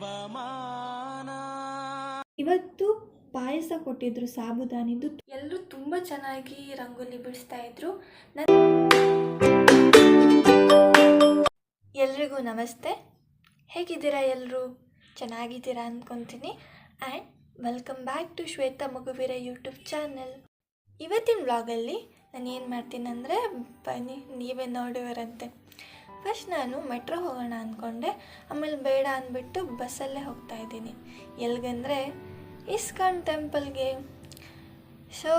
ಪವಮಾನ. ಇವತ್ತು ಪಾಯಸ ಕೊಟ್ಟಿದ್ರು ಸಾಬುದಾನಿದ್ದು. ಎಲ್ಲರೂ ತುಂಬ ಚೆನ್ನಾಗಿ ರಂಗೋಲಿ ಬಿಡಿಸ್ತಾ ಇದ್ರು. ಎಲ್ರಿಗೂ ನಮಸ್ತೆ. ಹೇಗಿದ್ದೀರಾ ಎಲ್ಲರೂ? ಚೆನ್ನಾಗಿದ್ದೀರಾ ಅಂದ್ಕೊತೀನಿ. And welcome back to Shweta Maguveera YouTube channel. ಇವತ್ತಿನ ವ್ಲಾಗಲ್ಲಿ ನಾನು ಏನು ಮಾಡ್ತೀನಿ ಅಂದರೆ, ಬನ್ನಿ ನೀವೇ ನೋಡುವರಂತೆ. ಫಸ್ಟ್ ನಾನು ಮೆಟ್ರೋ ಹೋಗೋಣ ಅಂದ್ಕೊಂಡೆ, ಆಮೇಲೆ ಬೇಡ ಅಂದ್ಬಿಟ್ಟು ಬಸ್ಸಲ್ಲೇ ಹೋಗ್ತಾ ಇದ್ದೀನಿ. ಎಲ್ಲಿಗಂದರೆ ಇಸ್ಕಾನ್ ಟೆಂಪಲ್ಗೆ. ಸೊ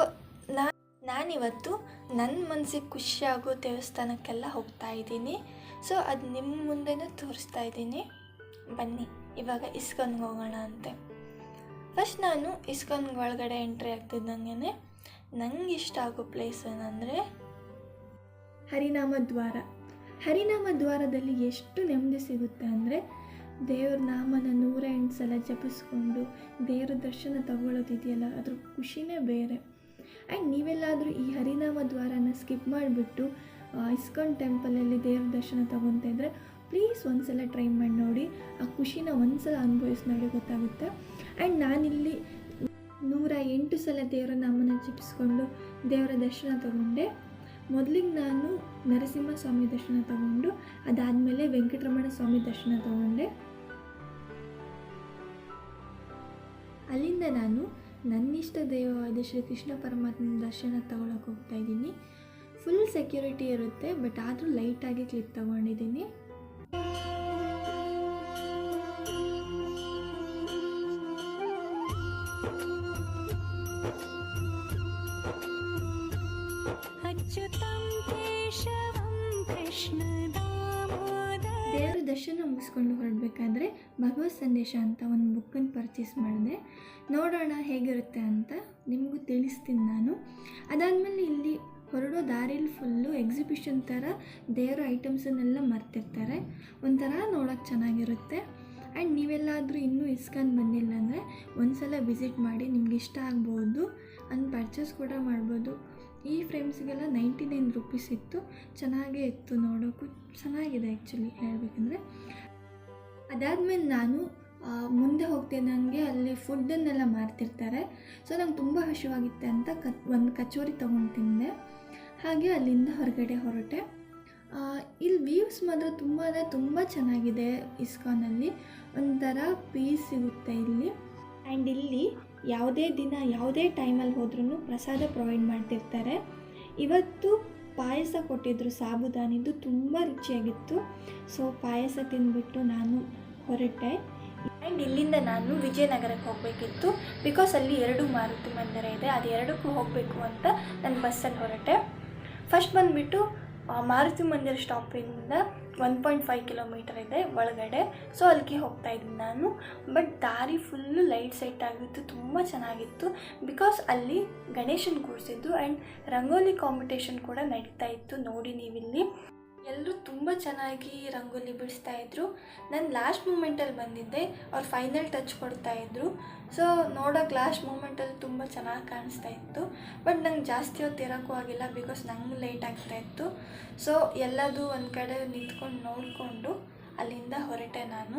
ನಾನಿವತ್ತು ನನ್ನ ಮನಸ್ಸಿಗೆ ಖುಷಿಯಾಗೋ ದೇವಸ್ಥಾನಕ್ಕೆಲ್ಲ ಹೋಗ್ತಾ ಇದ್ದೀನಿ. ಸೊ ಅದು ನಿಮ್ಮ ಮುಂದೆನೂ ತೋರಿಸ್ತಾ ಇದ್ದೀನಿ. ಬನ್ನಿ ಇವಾಗ ಇಸ್ಕಾನ್ಗೆ ಹೋಗೋಣ ಅಂತೆ. ಫಸ್ಟ್ ನಾನು ಇಸ್ಕಾನ್ ಒಳಗಡೆ ಎಂಟ್ರಿ ಆಗ್ತಿದ್ದಂಗೆ ನಂಗೆ ಇಷ್ಟ ಆಗೋ ಪ್ಲೇಸ್ ಏನಂದರೆ ಹರಿನಾಮ ದ್ವಾರ. ಹರಿನಾಮ ದ್ವಾರದಲ್ಲಿ ಎಷ್ಟು ನೆಮ್ಮದಿ ಸಿಗುತ್ತೆ ಅಂದರೆ, ದೇವ್ರ ನಾಮನ 108 ಸಲ ಜಪಿಸ್ಕೊಂಡು ದೇವ್ರ ದರ್ಶನ ತಗೊಳ್ಳೋದಿದೆಯಲ್ಲ, ಅದ್ರ ಖುಷಿನೇ ಬೇರೆ. ಆ್ಯಂಡ್ ನೀವೆಲ್ಲಾದರೂ ಈ ಹರಿನಾಮ ದ್ವಾರನ ಸ್ಕಿಪ್ ಮಾಡಿಬಿಟ್ಟು ಇಸ್ಕಾನ್ ಟೆಂಪಲಲ್ಲಿ ದೇವ್ರ ದರ್ಶನ ತಗೊತಾ ಇದ್ದರೆ ಪ್ಲೀಸ್ ಒಂದ್ಸಲ ಟ್ರೈ ಮಾಡಿ ನೋಡಿ. ಆ ಖುಷಿನ ಒಂದ್ಸಲ ಅನುಭವಿಸಿ ನೋಡಿ, ಗೊತ್ತಾಗುತ್ತೆ. ಆ್ಯಂಡ್ ನಾನಿಲ್ಲಿ 108 ಸಲ ದೇವರ ನಾಮನ ಜಪಿಸ್ಕೊಂಡು ದೇವರ ದರ್ಶನ ತಗೊಂಡೆ. ಮೊದಲಿಗೆ ನಾನು ನರಸಿಂಹ ಸ್ವಾಮಿ ದರ್ಶನ ತಗೊಂಡು ಅದಾದಮೇಲೆ ವೆಂಕಟರಮಣ ಸ್ವಾಮಿ ದರ್ಶನ ತಗೊಂಡೆ. ಅಲ್ಲಿಂದ ನಾನು ನನ್ನಿಷ್ಟ ದೈವವಾದ ಶ್ರೀ ಕೃಷ್ಣ ಪರಮಾತ್ಮನ ದರ್ಶನ ತಗೊಳಕ್ಕೆ ಹೋಗ್ತಾ ಇದ್ದೀನಿ. ಫುಲ್ ಸೆಕ್ಯೂರಿಟಿ ಇರುತ್ತೆ, ಬಟ್ ಆದರೂ ಲೈಟಾಗಿ ಕ್ಲಿಪ್ ತಗೊಂಡಿದ್ದೀನಿ. ದೇವರ ದರ್ಶನ ಮುಗಿಸ್ಕೊಂಡು ಹೊರಡಬೇಕಾದ್ರೆ ಭಗವತ್ ಸಂದೇಶ ಅಂತ ಒಂದು ಬುಕ್ಕನ್ನು ಪರ್ಚೇಸ್ ಮಾಡಿದೆ. ನೋಡೋಣ ಹೇಗಿರುತ್ತೆ ಅಂತ ನಿಮಗೂ ತಿಳಿಸ್ತೀನಿ ನಾನು. ಅದಾದಮೇಲೆ ಇಲ್ಲಿ ಹೊರಡೋ ದಾರಿಲಿ ಫುಲ್ಲು ಎಕ್ಸಿಬಿಷನ್ ಥರ ದೇವರ ಐಟಮ್ಸನ್ನೆಲ್ಲ ಮರ್ತಿರ್ತಾರೆ. ಒಂಥರ ನೋಡೋಕ್ಕೆ ಚೆನ್ನಾಗಿರುತ್ತೆ. ಆ್ಯಂಡ್ ನೀವೆಲ್ಲಾದರೂ ಇನ್ನೂ ಇಸ್ಕಾನ್ ಬಂದಿಲ್ಲ ಅಂದರೆ ಒಂದ್ಸಲ ವಿಸಿಟ್ ಮಾಡಿ, ನಿಮ್ಗೆ ಇಷ್ಟ ಆಗ್ಬೋದು. ಅಂದ್ ಪರ್ಚೇಸ್ ಕೂಡ ಮಾಡ್ಬೋದು. ಈ ಫ್ರೇಮ್ಸ್ಗೆಲ್ಲ 99 ರೂಪೀಸ್ ಇತ್ತು. ಚೆನ್ನಾಗೇ ಇತ್ತು, ನೋಡೋಕ್ಕೂ ಚೆನ್ನಾಗಿದೆ ಆ್ಯಕ್ಚುಲಿ ಹೇಳಬೇಕಂದ್ರೆ. ಅದಾದಮೇಲೆ ನಾನು ಮುಂದೆ ಹೋಗ್ತಿದ್ದಂಗೆ ಅಲ್ಲಿ ಫುಡ್ಡನ್ನೆಲ್ಲ ಮಾರ್ತಿರ್ತಾರೆ. ಸೊ ನಂಗೆ ತುಂಬ ಹಸಿವಾಗಿತ್ತೆ ಅಂತ ಒಂದು ಕಚೋರಿ ತೊಗೊಂಡು ತಿಂದೆ. ಹಾಗೆ ಅಲ್ಲಿಂದ ಹೊರಗಡೆ ಹೊರಟೆ. ಇಲ್ಲಿ ವ್ಯೂಸ್ ಮಾತ್ರ ತುಂಬ ಚೆನ್ನಾಗಿದೆ. ಇಸ್ಕಾನಲ್ಲಿ ಒಂಥರ ಪೀಸ್ ಸಿಗುತ್ತೆ ಇಲ್ಲಿ. ಆ್ಯಂಡ್ ಇಲ್ಲಿ ಯಾವುದೇ ದಿನ ಯಾವುದೇ ಟೈಮಲ್ಲಿ ಹೋದ್ರೂ ಪ್ರಸಾದ ಪ್ರೊವೈಡ್ ಮಾಡ್ತಿರ್ತಾರೆ. ಇವತ್ತು ಪಾಯಸ ಕೊಟ್ಟಿದ್ರು ಸಾಬುದಾನಿದ್ದು, ತುಂಬ ರುಚಿಯಾಗಿತ್ತು. ಸೊ ಪಾಯಸ ತಿಂದ್ಬಿಟ್ಟು ನಾನು ಹೊರಟೆ. ಆ್ಯಂಡ್ ಇಲ್ಲಿಂದ ನಾನು ವಿಜಯನಗರಕ್ಕೆ ಹೋಗಬೇಕಿತ್ತು. ಬಿಕಾಸ್ ಅಲ್ಲಿ 2 ಮಾರುತಿ ಮಂದಿರ ಇದೆ, ಅದು 2ಕ್ಕೂ ಹೋಗಬೇಕು ಅಂತ ನಾನು ಬಸ್ಸಲ್ಲಿ ಹೊರಟೆ. ಫಸ್ಟ್ ಬಂದುಬಿಟ್ಟು ಮಾರುತಿ ಮಂದಿರ ಸ್ಟಾಪಿಂದ 1.5 ಕಿಲೋಮೀಟರ್ ಇದೆ ಒಳಗಡೆ. ಸೊ ಅಲ್ಲಿಗೆ ಹೋಗ್ತಾ ಇದ್ದೀನಿ ನಾನು. ಬಟ್ ದಾರಿ ಫುಲ್ಲು ಲೈಟ್ ಸೆಟ್ ಆಗಿತ್ತು, ತುಂಬ ಚೆನ್ನಾಗಿತ್ತು. ಬಿಕಾಸ್ ಅಲ್ಲಿ ಗಣೇಶನ ಕೂರಿಸಿದ್ದು ಆ್ಯಂಡ್ ರಂಗೋಲಿ ಕಾಂಪಿಟೇಷನ್ ಕೂಡ ನಡೀತಾ ಇತ್ತು. ನೋಡಿ ನೀವಿಲ್ಲಿ ಎಲ್ಲರೂ ತುಂಬ ಚೆನ್ನಾಗಿ ರಂಗೋಲಿ ಬಿಡಿಸ್ತಾಯಿದ್ರು. ನಾನು ಲಾಸ್ಟ್ ಮೂಮೆಂಟಲ್ಲಿ ಬಂದಿದ್ದೆ, ಅವ್ರು ಫೈನಲ್ ಟಚ್ ಕೊಡ್ತಾಯಿದ್ರು. ಸೊ ನೋಡೋಕೆ ಲಾಸ್ಟ್ ಮೂಮೆಂಟಲ್ಲಿ ತುಂಬ ಚೆನ್ನಾಗಿ ಕಾಣಿಸ್ತಾ ಇತ್ತು. ಬಟ್ ನಂಗೆ ಜಾಸ್ತಿ ಹೊತ್ತು ಇರೋಕ್ಕೂ ಆಗಿಲ್ಲ, ಬಿಕಾಸ್ ನಂಗೆ ಲೇಟ್ ಆಗ್ತಾಯಿತ್ತು. ಸೊ ಎಲ್ಲದೂ ಒಂದು ಕಡೆ ನಿಂತ್ಕೊಂಡು ನೋಡಿಕೊಂಡು ಅಲ್ಲಿಂದ ಹೊರಟೆ ನಾನು.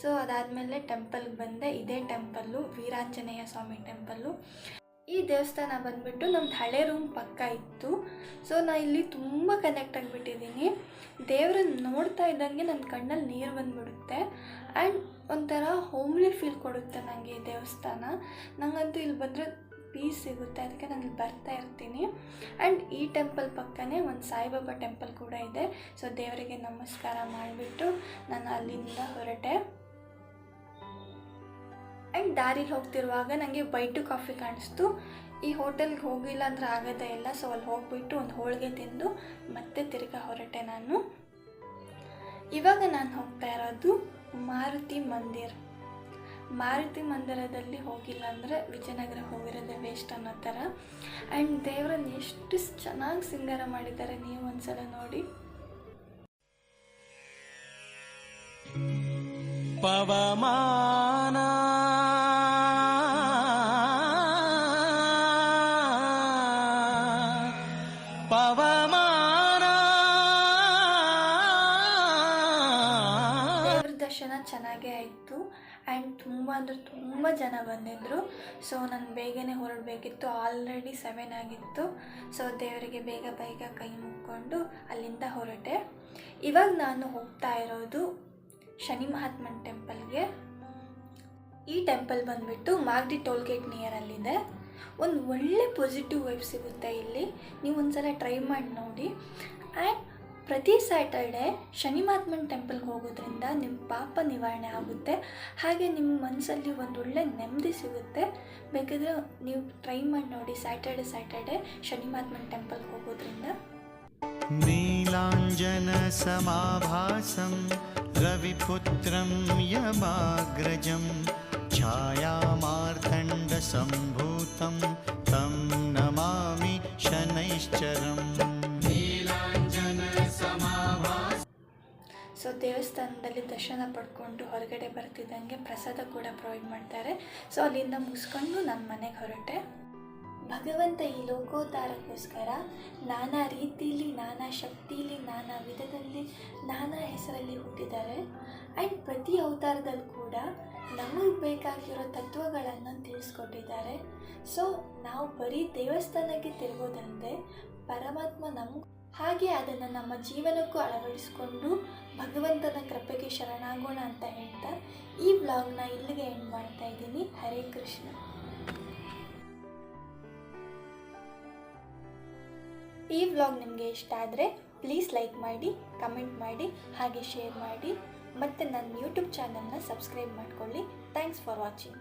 ಸೊ ಅದಾದಮೇಲೆ ಟೆಂಪಲ್ಗೆ ಬಂದೆ. ಇದೇ ಟೆಂಪಲ್ಲು, ವೀರಾಂಜನೇಯ ಸ್ವಾಮಿ ಟೆಂಪಲ್ಲು. ಈ ದೇವಸ್ಥಾನ ಬಂದುಬಿಟ್ಟು ನಮ್ಮದು ಹಳೆ ರೂಮ್ ಪಕ್ಕ ಇತ್ತು. ಸೊ ನಾನು ಇಲ್ಲಿ ತುಂಬ ಕನೆಕ್ಟ್ ಆಗಿಬಿಟ್ಟಿದ್ದೀನಿ. ದೇವ್ರನ್ನ ನೋಡ್ತಾ ಇದ್ದಂಗೆ ನನ್ನ ಕಣ್ಣಲ್ಲಿ ನೀರು ಬಂದುಬಿಡುತ್ತೆ. ಆ್ಯಂಡ್ ಒಂಥರ ಹೋಮ್ಲಿ ಫೀಲ್ ಕೊಡುತ್ತೆ ನನಗೆ ಈ ದೇವಸ್ಥಾನ. ನನಗಂತೂ ಇಲ್ಲಿ ಬಂದರೆ ಪೀಸ್ ಸಿಗುತ್ತೆ, ಅದಕ್ಕೆ ನಾನು ಇಲ್ಲಿ ಬರ್ತಾ ಇರ್ತೀನಿ. ಆ್ಯಂಡ್ ಈ ಟೆಂಪಲ್ ಪಕ್ಕನೇ ಒಂದು ಸಾಯಿಬಾಬಾ ಟೆಂಪಲ್ ಕೂಡ ಇದೆ. ಸೊ ದೇವರಿಗೆ ನಮಸ್ಕಾರ ಮಾಡಿಬಿಟ್ಟು ನಾನು ಅಲ್ಲಿಂದ ಹೊರಟೆ. ಆ್ಯಂಡ್ ದಾರಿಲಿ ಹೋಗ್ತಿರುವಾಗ ನನಗೆ ಬೈಟು ಕಾಫಿ ಕಾಣಿಸ್ತು. ಈ ಹೋಟೆಲ್ಗೆ ಹೋಗಿಲ್ಲ ಅಂದರೆ ಆಗೋದೇ ಇಲ್ಲ. ಸೊ ಅಲ್ಲಿ ಹೋಗಿಬಿಟ್ಟು ಒಂದು ಹೋಳಿಗೆ ತಿಂದು ಮತ್ತೆ ತಿರ್ಗಾ ಹೊರಟೆ ನಾನು. ಇವಾಗ ನಾನು ಹೋಗ್ತಾ ಇರೋದು ಮಾರುತಿ ಮಂದಿರ. ಮಾರುತಿ ಮಂದಿರದಲ್ಲಿ ಹೋಗಿಲ್ಲ ಅಂದರೆ ವಿಜಯನಗರ ಹೋಗಿರೋದೇ ವೇಸ್ಟ್ ಅನ್ನೋ ಥರ. ಆ್ಯಂಡ್ ದೇವರನ್ನು ಎಷ್ಟು ಚೆನ್ನಾಗಿ ಸಿಂಗಾರ ಮಾಡಿದ್ದಾರೆ, ನೀವು ಒಂದ್ಸಲ ನೋಡಿ. ಪವಮಾನ ಪವಮಾನ. ದೇವ್ರ ದರ್ಶನ ಚೆನ್ನಾಗೇ ಆಯಿತು. ಇತ್ತು ಆ್ಯಂಡ್ ತುಂಬ ಅಂದರೆ ತುಂಬ ಜನ ಬಂದಿದ್ದರು. ಸೊ ನಾನು ಬೇಗನೆ ಹೊರಡಬೇಕಿತ್ತು, ಆಲ್ರೆಡಿ 7 ಆಗಿತ್ತು. ಸೊ ದೇವರಿಗೆ ಬೇಗ ಕೈ ಮುಕ್ಕೊಂಡು ಅಲ್ಲಿಂದ ಹೊರಟೆ. ಇವಾಗ ನಾನು ಹೋಗ್ತಾ ಇರೋದು ಶನಿ ಮಹಾತ್ಮನ್ ಟೆಂಪಲ್ಗೆ. ಈ ಟೆಂಪಲ್ ಬಂದುಬಿಟ್ಟು ಮಾಗಡಿ ಟೋಲ್ಗೇಟ್ ನಿಯರಲ್ಲಿದೆ. ಒಂದು ಒಳ್ಳೆ ಪಾಸಿಟಿವ್ ವೈಬ್ ಸಿಗುತ್ತೆ ಇಲ್ಲಿ, ನೀವು ಒಂದ್ಸಲ ಟ್ರೈ ಮಾಡಿ ನೋಡಿ. ಆ್ಯಂಡ್ ಪ್ರತಿ ಸ್ಯಾಟರ್ಡೆ ಶನಿ ಮಹಾತ್ಮನ್ ಟೆಂಪಲ್ಗೆ ಹೋಗೋದ್ರಿಂದ ನಿಮ್ಮ ಪಾಪ ನಿವಾರಣೆ ಆಗುತ್ತೆ, ಹಾಗೆ ನಿಮ್ಮ ಮನಸ್ಸಲ್ಲಿ ಒಂದು ಒಳ್ಳೆ ನೆಮ್ಮದಿ ಸಿಗುತ್ತೆ. ಬೇಕಾದರೆ ನೀವು ಟ್ರೈ ಮಾಡಿ ನೋಡಿ ಸ್ಯಾಟರ್ಡೆ ಶನಿ ಮಹಾತ್ಮನ್ ಟೆಂಪಲ್ಗೆ ಹೋಗೋದ್ರಿಂದ. ನೀಲಾಂಜನ ಸಮಾಭಾಸಂ ರವಿಪುತ್ರಂ ಯಮಾಗ್ರಜಂ ಛಾಯಾಮಾರ್ತಾಂಡ ಸಂಭೂತಂ ತಂ ನಮಾಮಿ ಶನೈಶ್ಚರಂ. ಸೊ ದೇವಸ್ಥಾನದಲ್ಲಿ ದರ್ಶನ ಪಡ್ಕೊಂಡು ಹೊರಗಡೆ ಬರ್ತಿದ್ದಂಗೆ ಪ್ರಸಾದ ಕೂಡ ಪ್ರೊವೈಡ್ ಮಾಡ್ತಾರೆ. ಸೊ ಅಲ್ಲಿಂದ ಮುಗಿಸ್ಕೊಂಡು ನನ್ನ ಮನೆಗೆ ಹೊರಟೆ. ಭಗವಂತ ಈ ಲೋಕೋದ್ಧಾರಕ್ಕೋಸ್ಕರ ನಾನಾ ರೀತಿಯಲ್ಲಿ, ನಾನಾ ಶಕ್ತಿಯಲ್ಲಿ, ನಾನಾ ವಿಧದಲ್ಲಿ, ನಾನಾ ಹೆಸರಲ್ಲಿ ಹುಟ್ಟಿದ್ದಾರೆ. ಆ್ಯಂಡ್ ಪ್ರತಿ ಅವತಾರದಲ್ಲಿ ಕೂಡ ನಮಗೆ ಬೇಕಾಗಿರೋ ತತ್ವಗಳನ್ನು ತಿಳಿಸ್ಕೊಟ್ಟಿದ್ದಾರೆ. ಸೊ ನಾವು ಬರೀ ದೇವಸ್ಥಾನಕ್ಕೆ ತಿರುಗೋದಲ್ಲದೆ ಪರಮಾತ್ಮ ನಮ್ಗೆ ಹಾಗೆ ಅದನ್ನು ನಮ್ಮ ಜೀವನಕ್ಕೂ ಅಳವಡಿಸ್ಕೊಂಡು ಭಗವಂತನ ಕೃಪೆಗೆ ಶರಣಾಗೋಣ ಅಂತ ಹೇಳ್ತಾ ಈ ವ್ಲಾಗ್ನ ಇಲ್ಲಿಗೆ ಎಂಡ್ ಮಾಡ್ತಾ ಇದ್ದೀನಿ. ಹರೇ ಕೃಷ್ಣ. ಈ ವ್ಲಾಗ್ ನಿಮಗೆ ಇಷ್ಟ ಆದರೆ ಪ್ಲೀಸ್ ಲೈಕ್ ಮಾಡಿ, ಕಮೆಂಟ್ ಮಾಡಿ, ಹಾಗೆ ಶೇರ್ ಮಾಡಿ, ಮತ್ತು ನನ್ನ ಯೂಟ್ಯೂಬ್ ಚಾನಲ್ನ ಸಬ್ಸ್ಕ್ರೈಬ್ ಮಾಡ್ಕೊಳ್ಳಿ. Thanks for watching.